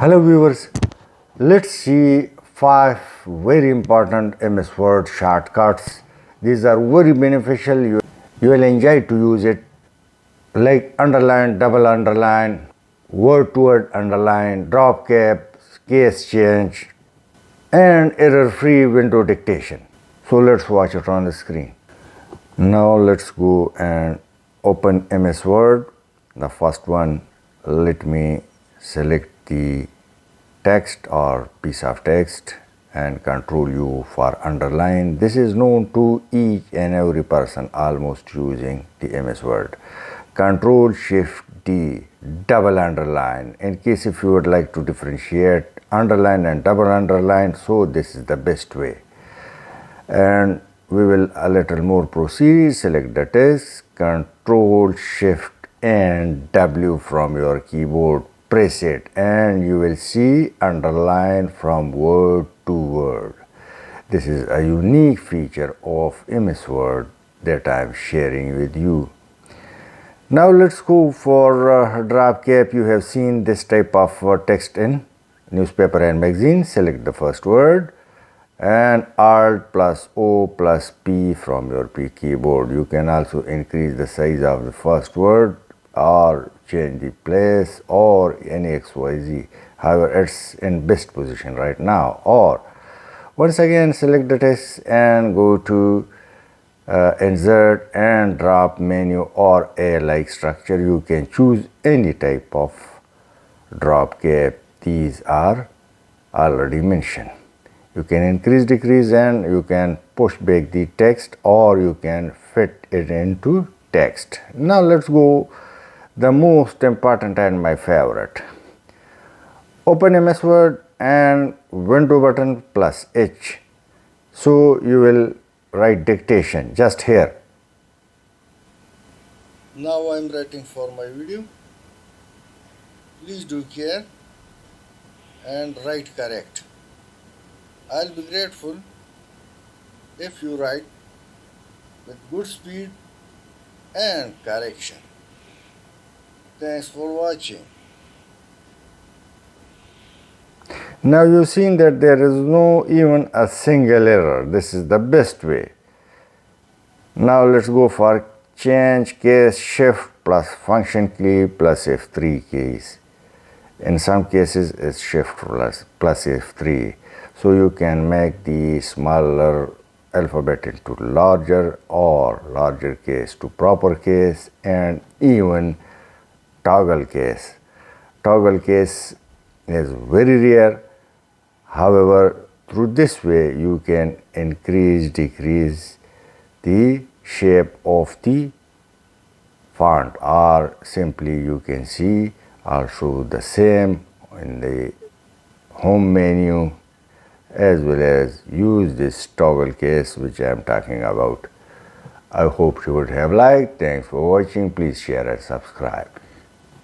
Hello viewers, let's see 5 very important MS Word shortcuts. These are very beneficial. You will enjoy to use it, like underline, double underline, word to word underline, drop cap, case change, and error-free window dictation. So let's watch it on the screen. Now let's go and open MS Word. The first one, let me select the text or piece of text and Control U for underline. This is known to each and every person almost using the MS Word. Control Shift D, double underline, in case if you would like to differentiate underline and double underline, so this is the best way. And we will a little more proceed. Select the text, Control Shift and W from your keyboard, press it, and you will see underline from word to word. This is a unique feature of MS Word that I am sharing with you. Now let's go for drop cap. You have seen this type of text in newspaper and magazine. Select the first word and Alt plus O plus P from your P keyboard. You can also increase the size of the first word or change the place or any XYZ. However, it's in best position right now. Or once again select the text and go to insert and drop menu or a like structure. You can choose any type of drop cap. These are already mentioned. You can increase, decrease, and you can push back the text, or you can fit it into text. Now let's go the most important and my favorite. Open MS Word and window button plus H. So you will write dictation just here. Now I am writing for my video. Please do care and write correct. I'll be grateful if you write with good speed and correction. Thanks for watching. Now you've seen that there is no even a single error. This is the best way. Now let's go for change case shift plus function key plus F3 keys. In some cases it's shift plus F3. So you can make the smaller alphabet into larger or larger case to proper case, and even toggle case. Toggle case is very rare. However, through this way you can increase, decrease the shape of the font, or simply you can see also the same in the home menu, as well as use this toggle case which I am talking about. I hope you would have liked. Thanks for watching. Please share and subscribe.